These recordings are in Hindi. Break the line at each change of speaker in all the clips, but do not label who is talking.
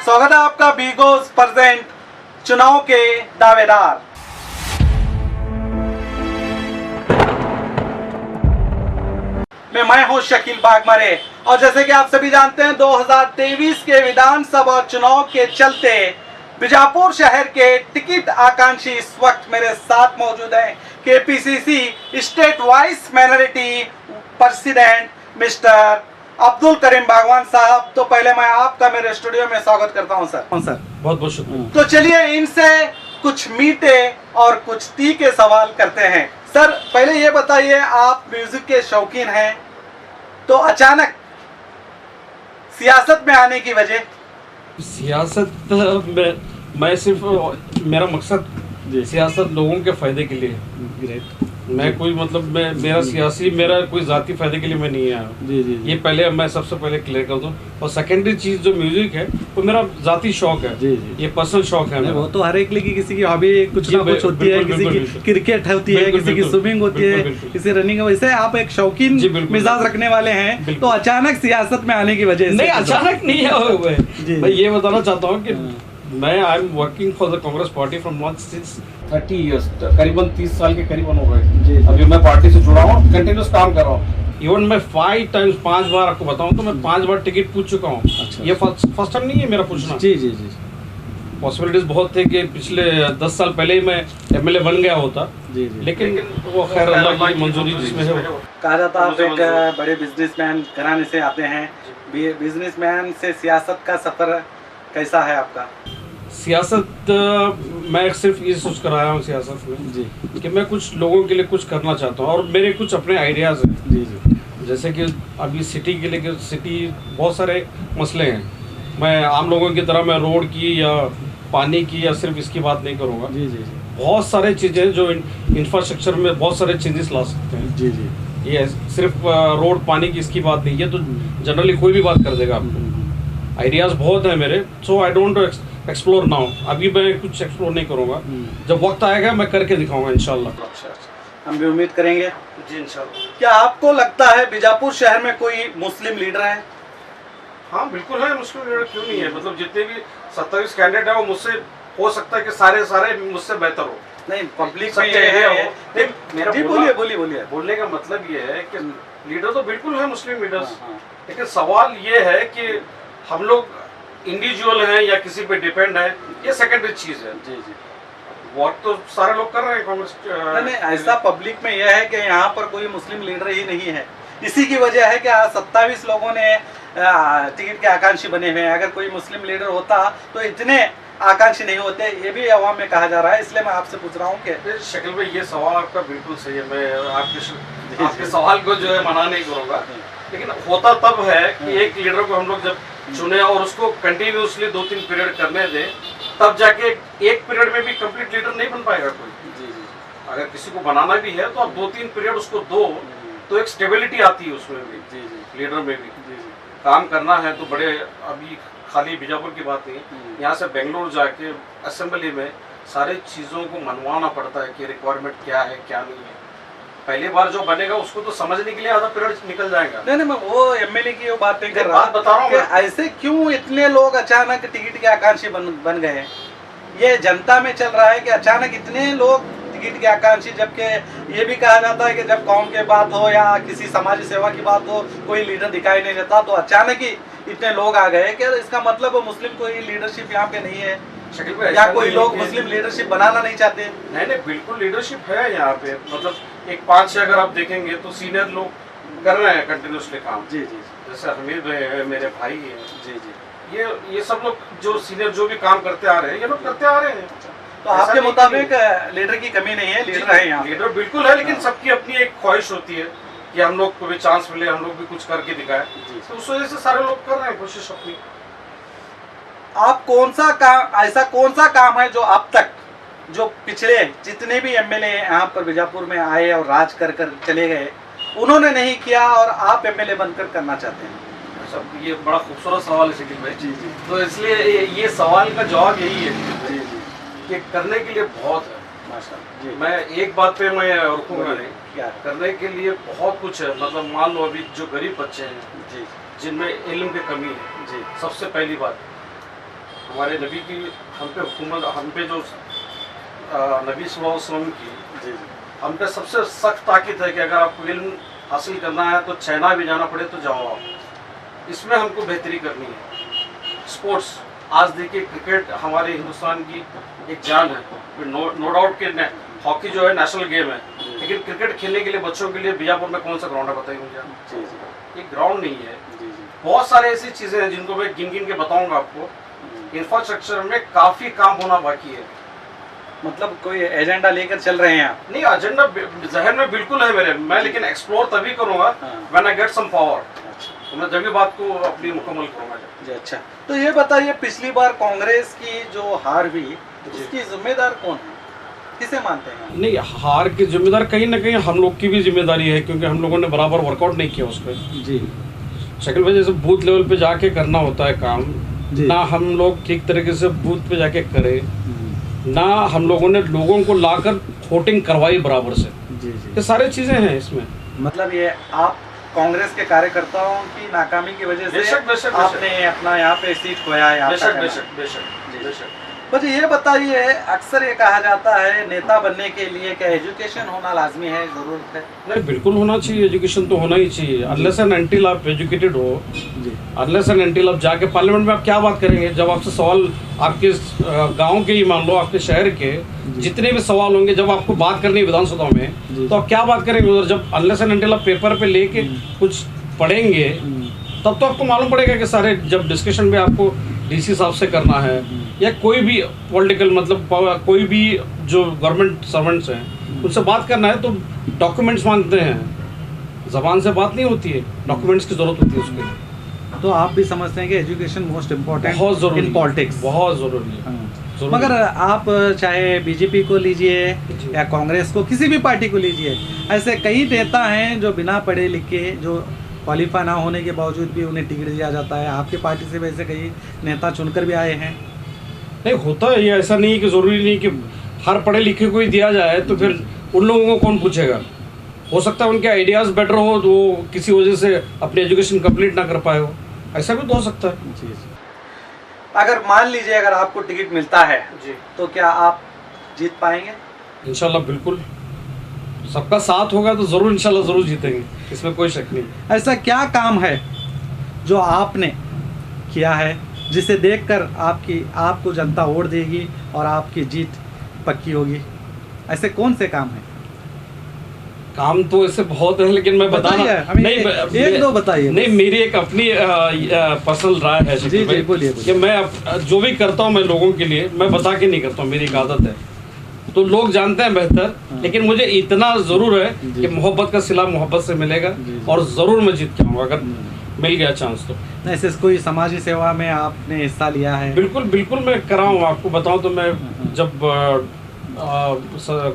स्वागत है आपका बीगोस प्रेजेंट चुनाव के दावेदार। मैं हूं शकील बागमरे और जैसे कि आप सभी जानते हैं 2023 के विधानसभा चुनाव के चलते बीजापुर शहर के टिकट आकांक्षी इस वक्त मेरे साथ मौजूद हैं। KPCC state vice minority president mister Abdul Karim Bagwan साहब। तो पहले मैं आपका मेरे स्टूडियो में स्वागत करता हूं सर।
बहुत बहुत शुक्रिया।
तो चलिए इनसे कुछ मीठे और कुछ तीखे सवाल करते हैं। सर पहले ये बताइए, आप म्यूजिक के शौकीन हैं, तो अचानक सियासत में आने की वजह?
सियासत में मैं सिर्फ मेरा मकसद सियासत लोगों के फायदे के लिए, मैं कोई मतलब मेरा कोई जाती फायदे के लिए मैं नहीं आया।
जी।
ये पहले मैं सबसे पहले क्लियर कर दूं। और सेकेंडरी चीज जो म्यूजिक है वो मेरा जाती शौक है।
जी।
ये पर्सनल शौक है।
वो तो हर एक की किसी की हॉबी कुछ ना कुछ होती है, किसी की क्रिकेट होती है, किसी की स्विमिंग होती है, किसी रनिंग। वैसे आप एक शौकीन मिजाज रखने वाले हैं, तो अचानक सियासत में आने की वजह
नहीं, अचानक नहीं है। मैं ये बताना चाहता हूँ कि मैं I am working for the Congress party from launch since 30 years, करीबन 30 साल के करीबन हो गए। अभी मैं पार्टी से जुड़ा हूँ, कंटिन्यूस काम कर रहा हूँ। इवन मैं 5 बार आपको बताऊं तो मैं 5 बार टिकट पूछ चुका हूँ।
अच्छा।
ये फर्स्ट टाइम नहीं है मेरा पूछना।
जी।
पॉसिबिलिटीज बहुत थे कि पिछले 10 साल पहले ही मैं एमएलए बन गया होता।
जी।
लेकिन वो खैर अल्लाह की मंजूरी जिसमें है।
कहा जाता है आप एक बड़े बिजनेसमैन घराने से आते हैं, बिजनेसमैन से सियासत का सफर कैसा है आपका?
सियासत मैं सिर्फ ये सोच कर आया हूँ सियासत में
जी
कि मैं कुछ लोगों के लिए कुछ करना चाहता हूँ और मेरे कुछ अपने आइडियाज़ हैं।
जी।
जैसे कि अभी सिटी के लिए सिटी बहुत सारे मसले हैं। मैं आम लोगों की तरह मैं रोड की या पानी की या सिर्फ इसकी बात नहीं करूँगा।
जी।
बहुत सारे चीज़ें जो इंफ्रास्ट्रक्चर में बहुत सारे चेंजेस ला सकते हैं।
जी।
ये सिर्फ रोड पानी की इसकी बात नहीं है, तो जनरली कोई भी बात कर देगा आपको। आइडियाज़ बहुत हैं मेरे, सो आई डोंट एक्सप्लोर नाउ। अभी मैं कुछ एक्सप्लोर नहीं करूँगा, जब वक्त आएगा मैं करके दिखाऊंगा इंशाल्लाह।
अच्छा, हम भी उम्मीद करेंगे
जी इंशाल्लाह।
क्या आपको लगता है बीजापुर शहर में कोई मुस्लिम लीडर है?
हाँ बिल्कुल है, मुस्लिम लीडर क्यों नहीं है। मतलब जितने भी 27 कैंडिडेट है वो मुझसे हो सकता है कि सारे मुझसे बेहतर हो।
नहीं, पब्लिक
सब
में
चाहिए
ये
हो।
है।
मेरा
जी बोलिए।
बोलने का मतलब ये है कि लीडर तो बिल्कुल है मुस्लिम लीडर्स,
हाँ।
लेकिन सवाल ये है कि हम लोग इंडिविजुअल हैं या किसी पे डिपेंड है, ये सेकेंडरी चीज है।
जी।
वोट तो सारे लोग कर रहे हैं कांग्रेस।
नहीं, ऐसा पब्लिक में यह है कि यहाँ पर कोई मुस्लिम लीडर ही नहीं है। इसी की वजह है कि 27 लोगों ने टिकट के आकांक्षी बने हुए हैं। अगर कोई मुस्लिम लीडर होता तो इतने आकांक्षी नहीं होते, ये भी अवाम में कहा जा रहा है। इसलिए मैं आपसे पूछ रहा हूँ कि
शकील भाई ये सवाल आपका बिल्कुल सही है। मैं आपके सवाल को जो है मना नहीं करूँगा, लेकिन होता तब है कि एक लीडर को हम लोग जब चुने और उसको कंटिन्यूसली 2-3 पीरियड करने दें, तब जाके एक पीरियड में भी कंप्लीट लीडर नहीं बन पाएगा कोई।
जी।
अगर किसी को बनाना भी है तो आप 2-3 पीरियड उसको दो, तो एक स्टेबिलिटी आती है उसमें भी।
जी।
लीडर में भी काम करना है तो बड़े, अभी खाली बीजापुर की बात नहीं, यहाँ से बेंगलोर जाके असेंबली में सारे चीज़ों को मनवाना पड़ता है कि रिक्वायरमेंट क्या है क्या नहीं है। पहली बार जो बनेगा उसको तो समझने के लिए आधा पीरियड निकल जाएगा।
नहीं, मैं वो एमएलए की बात नहीं कर रहा,
बात बता रहा हूँ
कि ऐसे क्यों इतने लोग अचानक टिकट के आकांक्षी बन गए हैं। ये जनता में चल रहा है कि अचानक इतने लोग टिकट के आकांक्षी, जबकि ये भी कहा जाता है कि जब कौम की बात हो या किसी समाज सेवा की बात हो, कोई लीडर दिखाई नहीं देता, तो अचानक ही इतने लोग आ गए कि इसका मतलब मुस्लिम कोई लीडरशिप यहाँ पे नहीं है या कोई लोग मुस्लिम लीडरशिप बनाना नहीं चाहते?
नहीं, बिल्कुल लीडरशिप है यहाँ पे। मतलब एक 5-6 अगर आप देखेंगे तो सीनियर लोग कर रहे हैं कंटिन्यूसली काम।
जी।
जैसे हमीद है, मेरे भाई हैं।
जी।
ये सब लोग जो सीनियर जो भी काम करते आ रहे हैं, ये लोग करते आ रहे हैं।
तो आपके मुताबिक लीडर की कमी नहीं है, लीडर है यहाँ?
लीडर बिल्कुल है, लेकिन सबकी अपनी एक ख्वाहिश होती है कि हम लोग को भी चांस मिले, हम लोग भी कुछ करके दिखाए। तो उस वजह से सारे लोग कर रहे हैं कोशिश अपनी।
आप ऐसा कौन सा काम है जो अब तक, जो पिछले जितने भी एमएलए यहाँ पर बीजापुर में आए और राज कर चले गए, उन्होंने नहीं किया और आप एमएलए बनकर करना चाहते हैं?
सब ये बड़ा खूबसूरत सवाल है शकील भाई।
जी।
तो इसलिए ये सवाल का जवाब यही है
जी।
कि करने के लिए बहुत है।
माशाअल्लाह जी।
मैं एक बात पे मैं रुकूंगा नहीं,
क्या?
करने के लिए बहुत कुछ है। मतलब मान लो अभी जो गरीब बच्चे हैं
जी।
जिनमें इल्म की कमी है,
जी।
सबसे पहली बात हमारे नबी की हम पे हुकूमत, हम पे जो नबी सल्लल्लाहु अलैहि वसल्लम की
जी
हम पे सबसे सख्त ताकीद है कि अगर आपको इल्म हासिल करना है तो चाइना भी जाना पड़े तो जाओ आप। इसमें हमको बेहतरी करनी है। स्पोर्ट्स, आज देखिए क्रिकेट हमारे हिंदुस्तान की एक जान है। नो डाउट कि हॉकी जो है नेशनल गेम है, लेकिन क्रिकेट खेलने के लिए बच्चों के लिए बीजापुर में कौन सा ग्राउंड है बताइए मुझे आप।
जी जी
एक ग्राउंड नहीं है।
जी
बहुत सारे ऐसी चीज़ें हैं जिनको मैं गिन गिन के बताऊंगा आपको। इंफ्रास्ट्रक्चर में काफ़ी काम होना बाकी है।
मतलब कोई एजेंडा लेकर चल रहे हैं आप?
नहीं, एजेंडा जहन में बिल्कुल है मेरे, मैं लेकिन एक्सप्लोर तभी करूंगा when I get some power. तो मैं जब बात को अपनी मुकम्मल करूंगा।
जी अच्छा, तो ये बताइए पिछली बार कांग्रेस की जो हार हुई उसकी जिम्मेदार कौन है, किसे मानते हैं?
नहीं, हार की जिम्मेदार कहीं ना कहीं हम लोग की भी जिम्मेदारी है, क्योंकि हम लोगों ने बराबर वर्कआउट नहीं किया उस पर।
जी
शक्ल भाई, जैसे बूथ लेवल पे जाके करना होता है काम,
जी।
ना हम लोग ठीक तरीके से बूथ पे जाके करें, ना हम लोगों ने लोगों को लाकर वोटिंग करवाई बराबर से।
जी जी।
ये सारी चीजें हैं इसमें।
मतलब ये आप कांग्रेस के कार्यकर्ताओं की नाकामी की वजह से
बेशक, बेशक,
आपने अपना यहाँ पे सीट खोया है?
बेशक बेशक बेशक
जी।
बेशक।
मुझे ये बताइए, अक्सर ये कहा जाता है नेता बनने के लिए क्या एजुकेशन होना लाजमी है, जरूरत है?
नहीं, बिल्कुल होना चाहिए, एजुकेशन तो होना ही चाहिए। अनलेस एंड अनटिल आप एजुकेटेड हो,
जी
अनलेस एंड अनटिल आप जाके पार्लियामेंट में आप क्या बात करेंगे? जब आपसे सवाल आपके गांव के ही मान लो, आपके शहर के जितने भी सवाल होंगे, जब आपको बात करनी है विधानसभा में, तो आप क्या बात करेंगे उधर? जब अनलेस एंड अनटिल आप पेपर पे लेके कुछ पढ़ेंगे तब तो आपको मालूम पड़ेगा कि सारे, जब डिस्कशन में आपको डीसी साहब से करना है या कोई भी पॉलिटिकल, मतलब कोई भी जो गवर्नमेंट सर्वेंट्स हैं उनसे बात करना है, तो डॉक्यूमेंट्स मांगते हैं। जबान से बात नहीं होती है, डॉक्यूमेंट्स की जरूरत होती है उसके लिए।
तो आप भी समझते हैं कि एजुकेशन मोस्ट इम्पोर्टेंट
बहुत जरूरी
इन पॉलिटिक्स?
बहुत जरूरी है। जरूरी।
मगर आप चाहे बीजेपी को लीजिए या कांग्रेस को, किसी भी पार्टी को लीजिए, ऐसे कई नेता हैं जो बिना पढ़े लिखे, जो क्वालिफाई ना होने के बावजूद भी उन्हें टिकट दिया जाता है। आपकी पार्टी से वैसे कई नेता चुनकर भी आए हैं।
नहीं, होता है ये, ऐसा नहीं है कि जरूरी नहीं कि हर पढ़े लिखे को ही दिया जाए, तो फिर उन लोगों को कौन पूछेगा? हो सकता है उनके आइडियाज़ बेटर हो तो वो किसी वजह से अपनी एजुकेशन कंप्लीट ना कर पाए हो, ऐसा भी तो हो सकता है।
जी
अगर मान लीजिए अगर आपको टिकट मिलता है
जी,
तो क्या आप जीत पाएंगे?
इंशाल्लाह बिल्कुल, सबका साथ होगा तो जरूर इंशाल्लाह जरूर जीतेंगे, इसमें कोई शक नहीं।
ऐसा क्या काम है जो आपने किया है जिसे देखकर आपको जनता वोट देगी और आपकी जीत पक्की होगी? ऐसे कौन से काम है?
काम तो ऐसे बहुत है, लेकिन मैं बताना
बताइए, हमें एक दो बताइए।
नहीं, मेरी एक अपनी पर्सनल राय है
जी जी, बोलिए
कि मैं जो भी करता हूँ मैं लोगों के लिए मैं बता के नहीं करता हूँ, मेरी एक आदत है, तो लोग जानते हैं बेहतर। लेकिन मुझे इतना जरूर है कि मोहब्बत का सिला मोहब्बत से मिलेगा और जरूर मैं जीत के आऊँगा अगर मिल गया चांस तो।
ऐसे कोई समाजी सेवा में आपने हिस्सा लिया है?
बिल्कुल बिल्कुल, मैं कर रहा हूँ। आपको बताऊँ तो मैं जब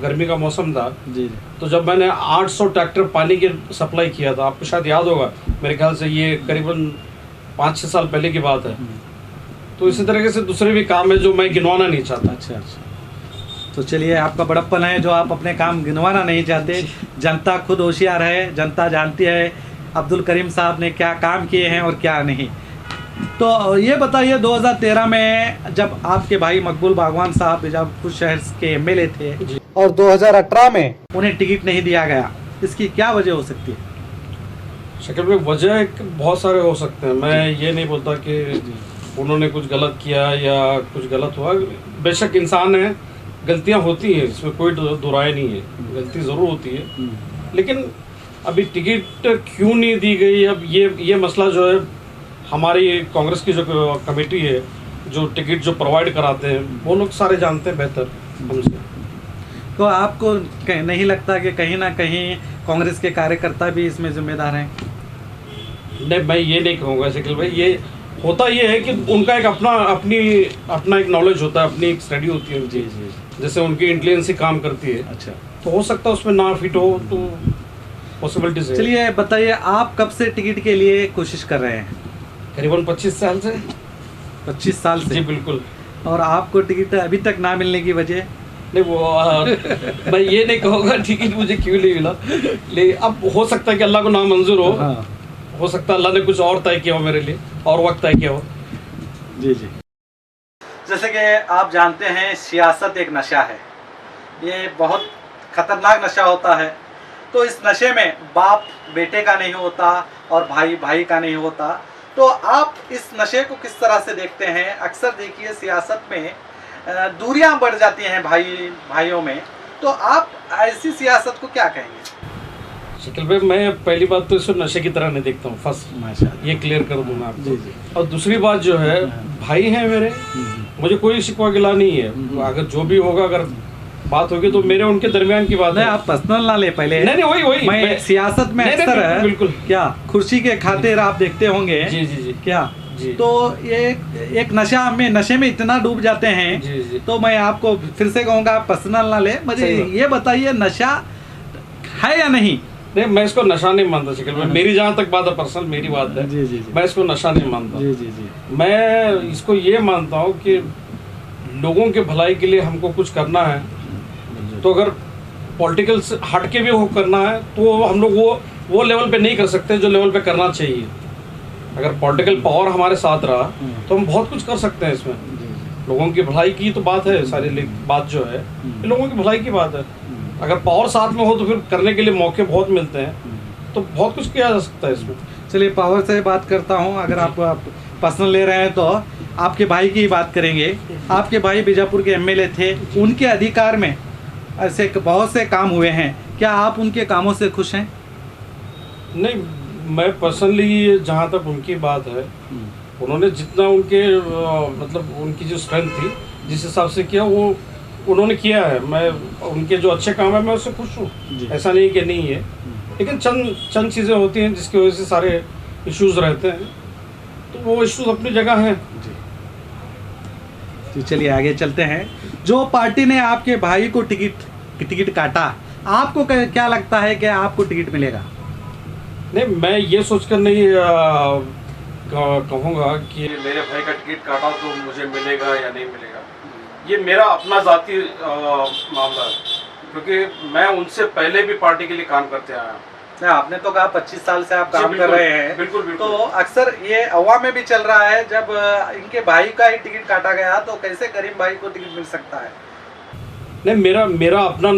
गर्मी का मौसम था
जी,
तो जब मैंने 800 ट्रैक्टर पानी की सप्लाई किया था, आपको शायद याद होगा, मेरे ख्याल से ये करीबन 5-6 साल पहले की बात है। तो इसी तरीके से दूसरे भी काम है जो मैं गिनवाना नहीं चाहता।
अच्छा अच्छा, तो चलिए, आपका बड़प्पन है जो आप अपने काम गिनवाना नहीं चाहते। जनता खुद होशियार है, जनता जानती है अब्दुल करीम साहब ने क्या काम किए हैं और क्या नहीं। तो ये बताइए, 2013 में जब आपके भाई मकबूल बागवान साहब बीजापुर शहर के एमएलए थे और 2018 में उन्हें टिकट नहीं दिया गया, इसकी क्या वजह हो सकती है?
शक्ल में वजह बहुत सारे हो सकते हैं। मैं ये नहीं बोलता कि उन्होंने कुछ गलत किया या कुछ गलत हुआ। बेशक इंसान है, गलतियां होती हैं, इसमें कोई दो राय नहीं है, गलती ज़रूर होती है। लेकिन अभी टिकट क्यों नहीं दी गई, अब ये मसला जो है हमारी कांग्रेस की जो कमेटी है जो टिकट जो प्रोवाइड कराते हैं वो लोग सारे जानते हैं बेहतर हमसे।
तो आपको नहीं लगता कि कहीं ना कहीं कांग्रेस के कार्यकर्ता भी इसमें जिम्मेदार हैं?
नहीं, मैं ये नहीं कहूँगा शकील भाई। ये होता ये है कि उनका एक अपना एक नॉलेज होता है, अपनी एक स्टडी होती है उनकी, जैसे उनकी इंटेलिजेंस से काम करती है।
अच्छा,
तो हो सकता है उसमें ना फिट हो तो पॉसिबिलिटीज है।
चलिए बताइए, आप कब से टिकट के लिए कोशिश कर रहे हैं?
करीबन 25 साल से।
25 साल से?
जी बिल्कुल।
और आपको टिकट अभी तक ना मिलने की वजह?
नहीं, वो मैं ये नहीं कहूँगा टिकट मुझे क्यों नहीं मिला, लेकिन अब हो सकता है कि अल्लाह को नामंजूर हो।
हाँ।
हो सकता है अल्लाह ने कुछ और तय किया हो मेरे लिए और वक्त तय किया हो।
जी जी।
जैसे कि आप जानते हैं सियासत एक नशा है, ये बहुत खतरनाक नशा होता है। तो इस नशे में बाप बेटे का नहीं होता और भाई भाई का नहीं होता। तो आप इस नशे को किस तरह से देखते हैं? अक्सर देखिए सियासत में दूरियां बढ़ जाती हैं भाइयों में, तो आप ऐसी सियासत को क्या कहेंगे?
शकील भाई, मैं पहली बात तो इसको नशे की तरह नहीं देखता हूँ, फर्स्ट
माशाल्लाह।
ये क्लियर कर दूँ मैं आपको।
जी जी।
और दूसरी बात जो है, भाई हैं मेरे, मुझे कोई शिकवा गिला नहीं है। अगर जो भी होगा, अगर बात होगी तो मेरे उनके दरमियान की बात
नहीं,
है।
आप पर्सनल ना ले पहले।
नहीं वही
मैं सियासत में
नहीं,
अक्सर है
बिल्कुल।
क्या कुर्सी के खातिर आप देखते होंगे।
जी जी जी
क्या
जी।
तो ये एक नशे में इतना डूब जाते हैं।
जी जी।
तो मैं आपको फिर से कहूँगा, आप पर्सनल ना ले, मुझे
सही बात।
ये बताइए नशा है या नहीं?
नहीं, मैं इसको नशा नहीं मानता शकील भाई। मेरी जहाँ तक बात है, पर्सनल मेरी बात है,
जी जी जी।
मैं इसको नशा नहीं मानता।
जी जी जी।
मैं इसको ये मानता हूँ कि लोगों के भलाई के लिए हमको कुछ करना है, तो अगर पॉलिटिकल से हट के भी वो करना है तो हम लोग वो लेवल पे नहीं कर सकते जो लेवल पे करना चाहिए। अगर पॉलिटिकल पावर हमारे साथ रहा तो हम बहुत कुछ कर सकते हैं इसमें। लोगों की भलाई की तो बात है, सारी बात जो है ये लोगों की भलाई की बात है। अगर पावर साथ में हो तो फिर करने के लिए मौके बहुत मिलते हैं, तो बहुत कुछ किया जा सकता है इसमें।
चलिए पावर से बात करता हूँ। अगर आप पर्सनल ले रहे हैं तो आपके भाई की बात करेंगे। आपके भाई बीजापुर के एमएलए थे, उनके अधिकार में ऐसे बहुत से काम हुए हैं, क्या आप उनके कामों से खुश हैं?
नहीं, मैं पर्सनली जहाँ तक उनकी बात है, उन्होंने जितना उनके मतलब उनकी जो स्ट्रेंथ थी, जिस हिसाब से किया वो उन्होंने किया है। मैं उनके जो अच्छे काम है मैं उससे खुश हूँ, ऐसा नहीं कि नहीं है। लेकिन चंद चीज़ें होती हैं जिसकी वजह से सारे इश्यूज रहते हैं, तो वो इश्यूज अपनी जगह हैं।
तो चलिए आगे चलते हैं। जो पार्टी ने आपके भाई को टिकट काटा, आपको क्या लगता है कि आपको टिकट मिलेगा?
नहीं, मैं ये सोचकर नहीं कहूँगा कि मेरे भाई का टिकट काटा तो मुझे मिलेगा या नहीं मिलेगा। ये मेरा अपना ज़ाती मामला है, क्योंकि मैं उनसे पहले भी पार्टी के लिए काम करते आया हूँ।
नहीं, आपने तो कहा 25 साल से आप
जी,
काम कर
बिल्कुल,
रहे हैं।
बिल्कुल बिल्कुल।
तो अक्सर ये हवा में भी चल रहा है, जब इनके भाई का ही टिकट काटा गया तो कैसे करीम भाई को टिकट मिल सकता है?
नहीं, मेरा अपना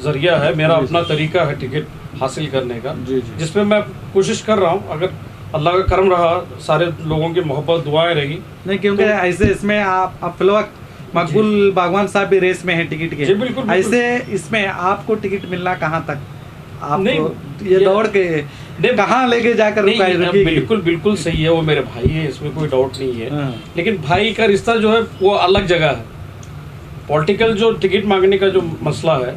जरिया है, मेरा अपना तरीका है टिकट हासिल करने का, जिसमें मैं कोशिश कर रहा हूँ। अगर अल्लाह का करम रहा, सारे लोगों की मोहब्बत दुआएं रही।
नहीं, क्योंकि
तो,
ऐसे इसमें आप फिलवक्त मकबूल बागवान साहब भी रेस में है टिकट के।
जी, बिल्कुल।
ऐसे इसमें आपको टिकट मिलना कहाँ तक, आप
नहीं,
ये दौड़ के कहाँ लेके जाकर रुकाएगी?
बिल्कुल सही है, वो मेरे भाई है, इसमें कोई डाउट नहीं है।
हाँ।
लेकिन भाई का रिश्ता जो है वो अलग जगह है। पॉलिटिकल जो टिकट मांगने का जो मसला है,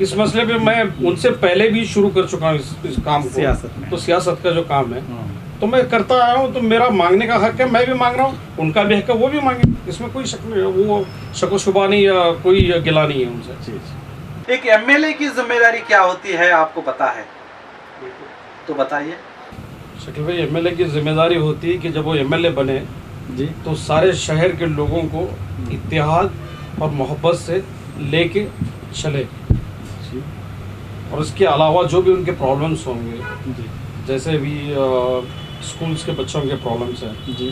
इस मसले पे मैं उनसे पहले भी शुरू कर चुका हूँ इस काम को।
सियासत में।
तो सियासत का जो काम है तो मैं करता आया हूँ, तो मेरा मांगने का हक है, मैं भी मांग रहा हूँ, उनका भी हक है, वो भी मांगे, इसमें कोई शक नहीं है। वो शक शुबा नहीं या कोई गिला नहीं है उनसे।
एक एमएलए की जिम्मेदारी क्या होती है आपको पता है? तो बताइए।
शकील भाई, एमएलए की जिम्मेदारी होती है कि जब वो एमएलए बने
जी,
तो सारे शहर के लोगों को इत्तेहाद और मोहब्बत से लेके चले, और इसके अलावा जो भी उनके प्रॉब्लम्स होंगे, जैसे भी स्कूल्स के बच्चों के प्रॉब्लम्स हैं जी।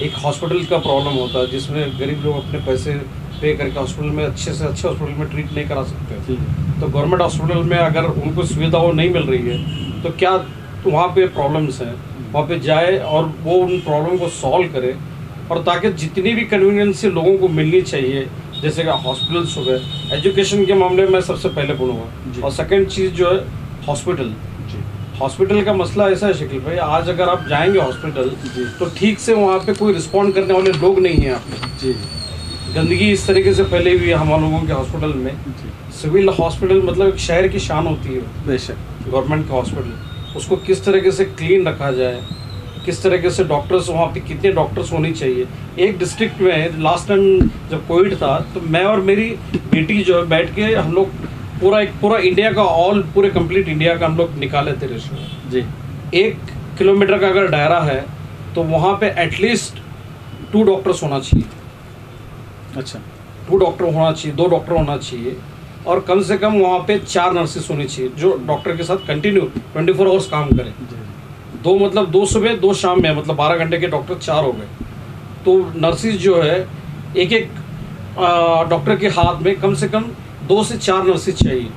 एक हॉस्पिटल का प्रॉब्लम होता है जिसमें गरीब लोग अपने पैसे पे करके हॉस्पिटल में अच्छे से अच्छे हॉस्पिटल में ट्रीट नहीं करा सकते। तो गवर्नमेंट हॉस्पिटल में अगर उनको सुविधाओं नहीं मिल रही है तो क्या तो वहाँ पे प्रॉब्लम्स हैं, वहाँ पे जाए और वो उन प्रॉब्लम को सॉल्व करे, और ताकि जितनी भी कन्वीनियंस लोगों को मिलनी चाहिए, जैसे कि हॉस्पिटल्स हो गए, एजुकेशन के मामले में सबसे पहले बोलूँगा। और सेकेंड चीज़ जो है हॉस्पिटल का मसला ऐसा है शकील भाई, आज अगर आप जाएंगे हॉस्पिटल तो ठीक से वहाँ पे कोई रिस्पॉन्ड करने वाले लोग नहीं हैं आपको। गंदगी इस तरीके से फैली हुई है हम लोगों के हॉस्पिटल में। सिविल हॉस्पिटल मतलब एक शहर की शान होती है,
बेशक
गवर्नमेंट का हॉस्पिटल, उसको किस तरीके से क्लीन रखा जाए, किस तरीके से डॉक्टर्स, वहाँ पे कितने डॉक्टर्स होनी चाहिए। एक डिस्ट्रिक्ट में लास्ट टाइम जब कोविड था तो मैं और मेरी बेटी जो है बैठ के हम लोग पूरा इंडिया का पूरे कंप्लीट इंडिया का हम लोग निकाले थे रेशो जी। 1 किलोमीटर का अगर दायरा है तो वहाँ पे एटलीस्ट 2 डॉक्टर्स होना चाहिए।
अच्छा,
2 डॉक्टर होना चाहिए, 2 डॉक्टर होना चाहिए, और कम से कम वहाँ पे 4 नर्सेस होनी चाहिए जो डॉक्टर के साथ कंटिन्यू 24 आवर्स काम करें। 2 मतलब 2 सुबह 2 शाम में, मतलब 12 घंटे के डॉक्टर 4 हो गए। तो नर्सिस जो है एक एक डॉक्टर के हाथ में कम से कम 2 से 4 नर्सेज चाहिए,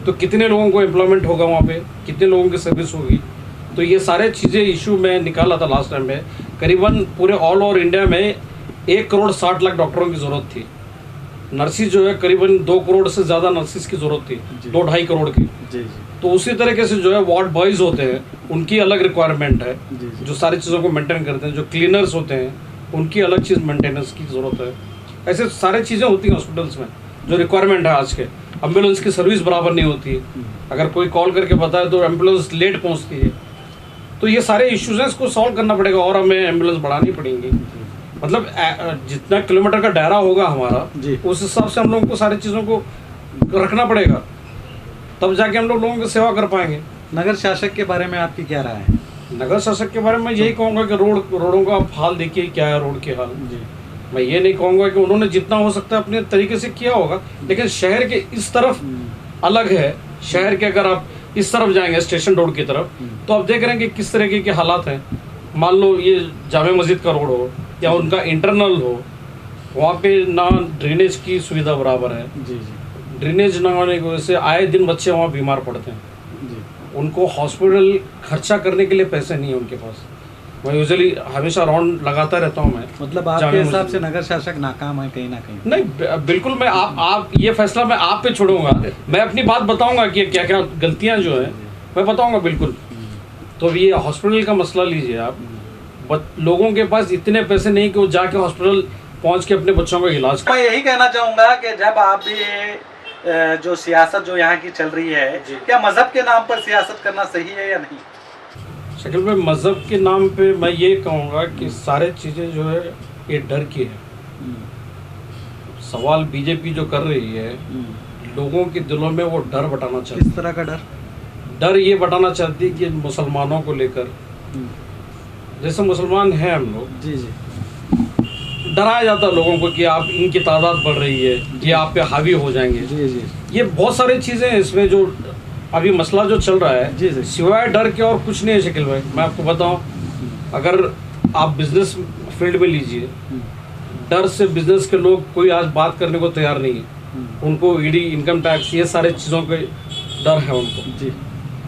तो कितने लोगों को एम्प्लॉयमेंट होगा वहाँ पे, कितने लोगों की सर्विस होगी। तो ये सारे चीज़ें इशू मैं निकाला था लास्ट टाइम में। करीबन पूरे ऑल ओवर इंडिया में 1 करोड़ 60 लाख डॉक्टरों की ज़रूरत थी। नर्सिस जो है करीबन 2 करोड़ से ज़्यादा नर्सिस की ज़रूरत थी, 2-2.5 करोड़ की। तो उसी तरीके से जो है वार्ड बॉयज़ होते हैं, उनकी अलग रिक्वायरमेंट है, जो सारी चीज़ों को मेंटेन करते हैं। जो क्लीनर्स होते हैं, उनकी अलग चीज़ मेंटेनेंस की ज़रूरत है। ऐसे सारी चीज़ें होती हैं हॉस्पिटल्स में, जो रिक्वायरमेंट है आज के। एम्बुलेंस की सर्विस बराबर नहीं होती, अगर कोई कॉल करके बताए तो एम्बुलेंस लेट पहुँचती है। तो ये सारे इश्यूज हैं, इसको सॉल्व करना पड़ेगा और हमें एम्बुलेंस बढ़ानी पड़ेंगी। मतलब जितना किलोमीटर का दायरा होगा हमारा, उस हिसाब से हम लोगों को सारी चीज़ों को रखना पड़ेगा, तब जाके हम लोगों की सेवा कर पाएंगे।
नगर शासक के बारे में आपकी क्या राय है?
नगर शासक के बारे में यही कहूँगा कि रोडों का हाल देखिए क्या है, रोड के हाल। मैं ये नहीं कहूँगा कि उन्होंने जितना हो सकता है अपने तरीके से किया होगा, लेकिन शहर के इस तरफ अलग है। शहर के अगर आप इस तरफ जाएंगे स्टेशन रोड की तरफ, तो आप देख रहे हैं कि किस तरीके के हालात हैं। मान लो ये जामे मस्जिद का रोड हो या उनका इंटरनल हो, वहाँ पे ना ड्रेनेज की सुविधा बराबर है। ड्रेनेज ना होने की वजह से आए दिन बच्चे वहाँ बीमार पड़ते हैं। उनको हॉस्पिटल खर्चा करने के लिए पैसे नहीं है उनके पास। मैं यूजुअली हमेशा राउंड लगाता रहता हूँ मैं।
मतलब आपके हिसाब से नगर शासक नाकाम है कहीं ना कहीं?
नहीं, बिल्कुल। मैं आप ये फैसला मैं आप पे छोड़ूंगा। मैं अपनी बात बताऊंगा कि क्या क्या गलतियां जो है मैं बताऊंगा बिल्कुल। तो ये हॉस्पिटल का मसला लीजिए आप, लोगों के पास इतने पैसे नहीं कि वो जाके हॉस्पिटल पहुंच के अपने बच्चों का इलाज।
मैं यही कहना चाहूँगा कि जब आप भी जो सियासत जो यहाँ की चल रही है, क्या मजहब के नाम पर सियासत करना सही है या नहीं?
शक्ल में मज़हब के नाम पे मैं ये कहूँगा कि सारे चीज़ें जो है ये डर की है। सवाल बीजेपी जो कर रही है, लोगों के दिलों में वो डर बटाना चाहती है।
किस तरह का डर?
डर ये बटाना चाहती है कि मुसलमानों को लेकर, जैसे मुसलमान हैं हम लोग, डराया जाता है लोगों को कि आप इनकी तादाद बढ़ रही है, ये आप पे हावी हो जाएंगे। ये बहुत सारी चीज़ें हैं इसमें जो अभी मसला जो चल रहा है, सिवाय डर के और कुछ नहीं है। शकील भाई मैं आपको बताऊं, अगर आप बिजनेस फील्ड में लीजिए, डर से बिजनेस के लोग कोई आज बात करने को तैयार नहीं है। उनको ईडी, इनकम टैक्स, ये सारे चीज़ों के डर है उनको।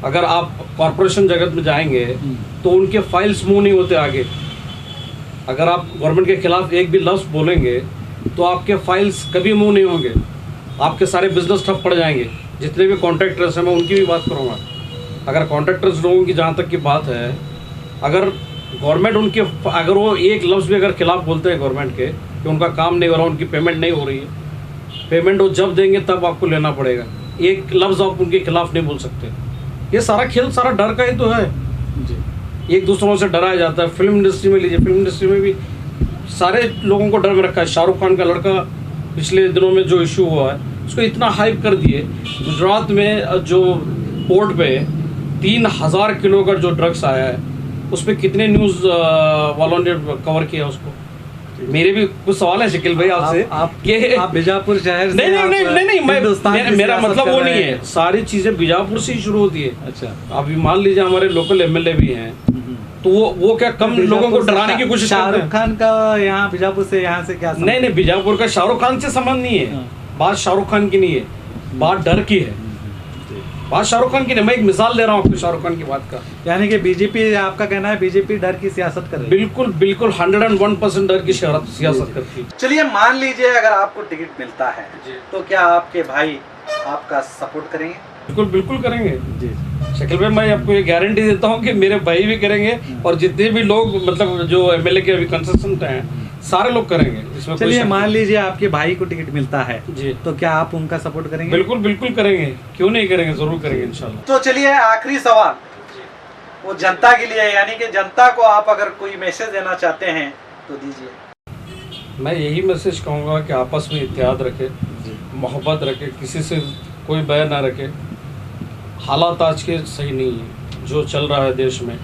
अगर आप कॉरपोरेशन जगत में जाएंगे तो उनके फाइल्स मूव नहीं होते आगे। अगर आप गवर्नमेंट के खिलाफ एक भी लफ्ज़ बोलेंगे तो आपके फाइल्स कभी मूव नहीं होंगे, आपके सारे बिजनेस ठप पड़ जाएंगे। जितने भी कॉन्ट्रैक्टर्स हैं मैं उनकी भी बात करूँगा। अगर कॉन्ट्रैक्टर्स लोगों की जहाँ तक की बात है, अगर गवर्नमेंट उनके, अगर वो एक लफ्ज़ भी अगर खिलाफ बोलते हैं गवर्नमेंट के कि उनका काम नहीं हो रहा, उनकी पेमेंट नहीं हो रही है, पेमेंट वो जब देंगे तब आपको लेना पड़ेगा। एक लफ्ज़ आप उनके खिलाफ नहीं बोल सकते। ये सारा खेल सारा डर का ही तो है। एक दूसरों से डराया जाता है। फिल्म इंडस्ट्री में लीजिए, फिल्म इंडस्ट्री में भी सारे लोगों को डर में रखा है। शाहरुख खान का लड़का पिछले दिनों में जो इशू हुआ है, उसको इतना हाइप कर दिए। गुजरात में जो पोर्ट पे 3000 किलो का जो ड्रग्स आया है, उस पर कितने न्यूज़ वालों ने कवर किया उसको। मेरे भी कुछ सवाल है शकील भाई आपसे।
आप बीजापुर शहर से?
नहीं, मेरा मतलब वो नहीं है। सारी चीज़ें बीजापुर से ही शुरू होती है।
अच्छा,
अभी मान लीजिए हमारे लोकल एमएलए भी हैं, तो वो क्या कम लोगों को डराने की कोशिश करते हैं?
शाहरुख खान का यहाँ बीजापुर से, यहाँ से क्या?
नहीं, बीजापुर का शाहरुख खान से संबंध नहीं है। बात शाहरुख खान की नहीं है, बात डर की है। बात शाहरुख खान की नहीं, मैं एक मिसाल दे रहा हूँ आपको शाहरुख खान की बात का।
यानी कि बीजेपी, आपका कहना है बीजेपी डर की सियासत कर रही है?
बिल्कुल 101% डर की सियासत करती है।
चलिए मान लीजिए अगर आपको टिकट मिलता है तो क्या आपके भाई आपका सपोर्ट करेंगे?
बिल्कुल करेंगे जी। शकील भाई मैं आपको ये गारंटी देता हूँ कि मेरे भाई भी करेंगे, और जितने भी लोग मतलब जो एमएलए के अभी कंसेशन हैं सारे लोग करेंगे इसमें।
चलिए मान लीजिए आपके भाई को टिकट मिलता है
जी,
तो क्या आप उनका सपोर्ट करेंगे?
बिल्कुल करेंगे, क्यों नहीं करेंगे, जरूर करेंगे इंशाल्लाह।
तो चलिए आखिरी सवाल वो जनता के लिए, यानी कि जनता को आप अगर कोई मैसेज देना चाहते हैं तो दीजिए।
मैं यही मैसेज कहूँगा कि आपस में इत्तेहाद रखे, मोहब्बत रखे, किसी से कोई बैर ना रखे। हालात आज के सही नहीं है जो चल रहा है देश में।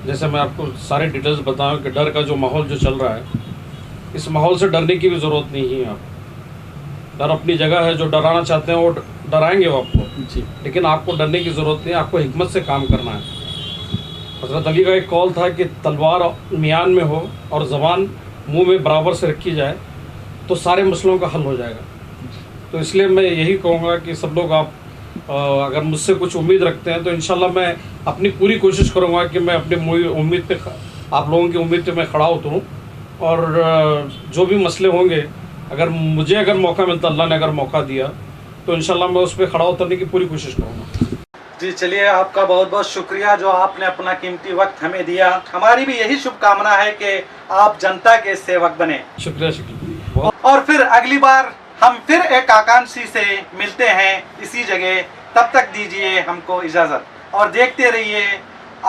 जैसे मैं आपको सारे डिटेल्स बताऊं कि डर का जो माहौल जो चल रहा है, इस माहौल से डरने की भी ज़रूरत नहीं है। आप डर अपनी जगह है, जो डराना चाहते हैं वो डराएंगे वो आपको जी, लेकिन आपको डरने की ज़रूरत नहीं है। आपको हिकमत से काम करना है। हज़रत अली का एक कौल था कि तलवार मियान में हो और ज़बान मुंह में बराबर से रखी जाए तो सारे मसलों का हल हो जाएगा। तो इसलिए मैं यही कहूँगा कि सब लोग आप अगर मुझसे कुछ उम्मीद रखते हैं तो इंशाल्लाह मैं अपनी पूरी कोशिश करूँगा कि मैं अपनी उम्मीद पे आप लोगों की उम्मीद पे मैं खड़ा उतरूँ और जो भी मसले होंगे अगर मौका मिलता, अल्लाह ने अगर मौका दिया तो इंशाल्लाह मैं उस पर खड़ा उतरने की पूरी कोशिश करूँगा।
जी चलिए, आपका बहुत बहुत शुक्रिया जो आपने अपना कीमती वक्त हमें दिया। हमारी भी यही शुभकामना है कि आप जनता के सेवक बने।
शुक्रिया।
और फिर अगली बार हम फिर एक आकांक्षी से मिलते हैं इसी जगह। तब तक दीजिए हमको इजाजत और देखते रहिए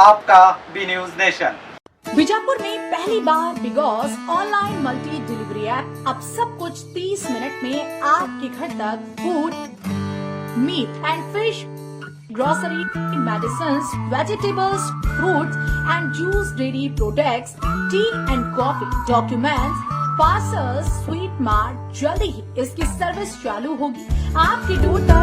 आपका बी न्यूज नेशन।
बीजापुर में पहली बार बिगॉस ऑनलाइन मल्टी डिलीवरी ऐप। अब सब कुछ 30 मिनट में आपके घर तक। Food, meat and fish, grocery, medicines, vegetables, fruits and juice, dairy products, tea and coffee, documents, parcels, sweet mart. जल्दी ही इसकी सर्विस चालू होगी आपके डोर तक।